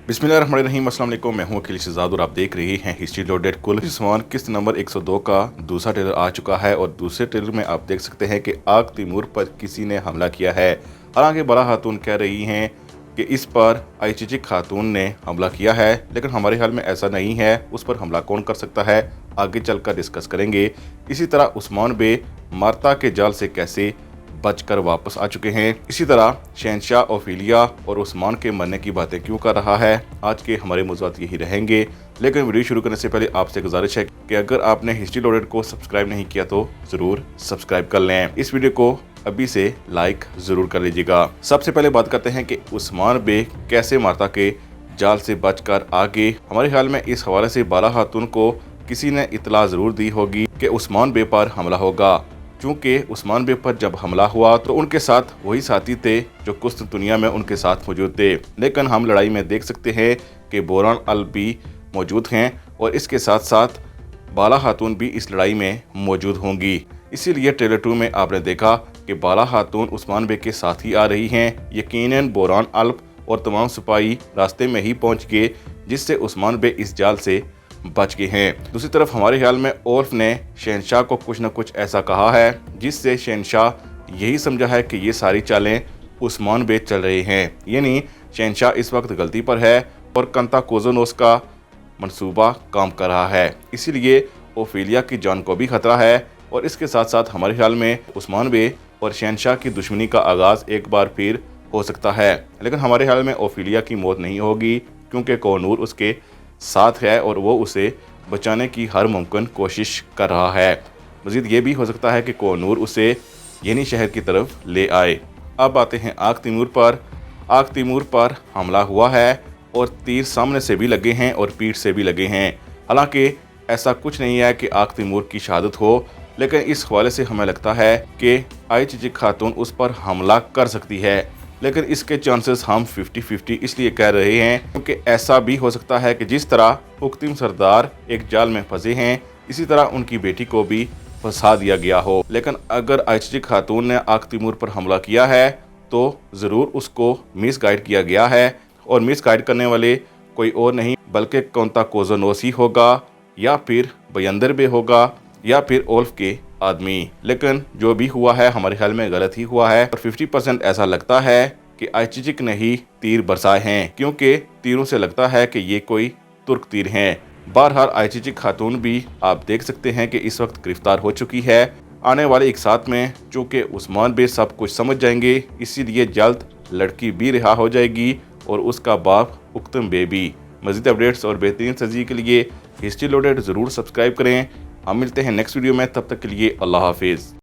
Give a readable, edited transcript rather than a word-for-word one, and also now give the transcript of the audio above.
बिस्मिल्लाहिर्रहमानिर्रहीम। अस्सलाम वालेकुम। मैं हूं अखिल शहजाद और आप देख रहे हैं हिस्ट्री लोडेड। कुल हिस्वान किस्त नंबर 102 का दूसरा ट्रेलर आ चुका है और दूसरे ट्रेलर में आप देख सकते हैं कि आग तैमूर पर किसी ने हमला किया है। हालांकि बाला खातून कह रही हैं कि इस पर आईचीची खातून ने हमला किया है, लेकिन हमारे ख्याल में ऐसा नहीं है। उस पर हमला कौन कर सकता है, आगे चलकर डिस्कस करेंगे। इसी तरह उस्मान बे मार्ता के जाल से कैसे बचकर वापस आ चुके हैं। इसी तरह शहनशाह ओफिलिया और उस्मान के मरने की बातें क्यों कर रहा है। आज के हमारे मौज़ूआत यही रहेंगे, लेकिन वीडियो शुरू करने से पहले आपसे गुजारिश है कि अगर आपने हिस्ट्री लोडेड को सब्सक्राइब नहीं किया तो जरूर सब्सक्राइब कर लें। इस वीडियो को अभी से लाइक जरूर कर लीजिएगा। सबसे पहले बात करते हैं कि उस्मान बे कैसे मार्ता के जाल से बचकर आगे। हमारे ख्याल में इस हवाले से बाला खातून को किसी ने इतला जरूर दी होगी कि उस्मान बे पर हमला होगा। चूँकि उस्मान बे पर जब हमला हुआ तो उनके साथ वही साथी थे जो कुस्त दुनिया में उनके साथ मौजूद थे, लेकिन हम लड़ाई में देख सकते हैं कि बोरान अल भी मौजूद हैं और इसके साथ साथ बाला खातून भी इस लड़ाई में मौजूद होंगी। इसीलिए ट्रेलर 2 में आपने देखा कि बाला खातून उस्मान बे के साथ ही आ रही हैं। यकीनन बोरान अल्प और तमाम सिपाही रास्ते में ही पहुंच गए, जिससे उस्मान बे इस जाल से बच गए हैं। दूसरी तरफ हमारे ख्याल में ओल्फ ने शहनशाह को कुछ न कुछ ऐसा कहा है जिससे शहनशाह यही समझा है कि ये सारी चालें उस्मान बे चल रहे हैं। यानी शहनशाह इस वक्त गलती पर है और कंताकोजोनोस का मंसूबा काम कर रहा है। इसीलिए ओफिलिया की जान को भी खतरा है और इसके साथ साथ हमारे ख्याल में उस्मान बे और शहनशाह की दुश्मनी का आगाज़ एक बार फिर हो सकता है। लेकिन हमारे ख्याल में ओफिलिया की मौत नहीं होगी, क्योंकि कोहनूर उसके साथ है और वो उसे बचाने की हर मुमकिन कोशिश कर रहा है। मज़ीद ये भी हो सकता है कि कोहनूर उसे यनी शहर की तरफ ले आए। अब आते हैं आग तैमूर पर। आग तैमूर पर हमला हुआ है और तीर सामने से भी लगे हैं और पीठ से भी लगे हैं। हालांकि ऐसा कुछ नहीं है कि आग तैमूर की शहादत हो, लेकिन इस हवाले से हमें लगता है कि आईचीची खातून उस पर हमला कर सकती है। लेकिन इसके चांसेस हम 50-50 इसलिए कह रहे हैं क्योंकि ऐसा भी हो सकता है कि जिस तरह उक्तिम सरदार एक जाल में फंसे हैं, इसी तरह उनकी बेटी को भी फंसा दिया गया हो। लेकिन अगर आईचीची खातून ने आग तैमूर पर हमला किया है तो ज़रूर उसको मिस गाइड किया गया है, और मिस गाइड करने वाले कोई और नहीं बल्कि कंताकोजोनोस ही होगा, या फिर बयंदर बे होगा, या फिर ओल्फ के आदमी। लेकिन जो भी हुआ है हमारे ख्याल में गलत ही हुआ है और 50% ऐसा लगता है कि आईचीचिक ने ही तीर बरसाए हैं, क्योंकि तीरों से लगता है कि ये कोई तुर्क तीर हैं। बहरहाल आईचीचिक खातून भी आप देख सकते हैं कि इस वक्त गिरफ्तार हो चुकी है। आने वाले एक साथ में चूँकि उस्मान बे सब कुछ समझ जाएंगे, इसीलिए जल्द लड़की भी रिहा हो जाएगी और उसका बाप उक्तम बे भी। मज़ीद अपडेट्स और बेहतरीन सजी के लिए हिस्ट्री लोडेड ज़रूर सब्सक्राइब करें। हम मिलते हैं नेक्स्ट वीडियो में, तब तक के लिए अल्लाह हाफिज़।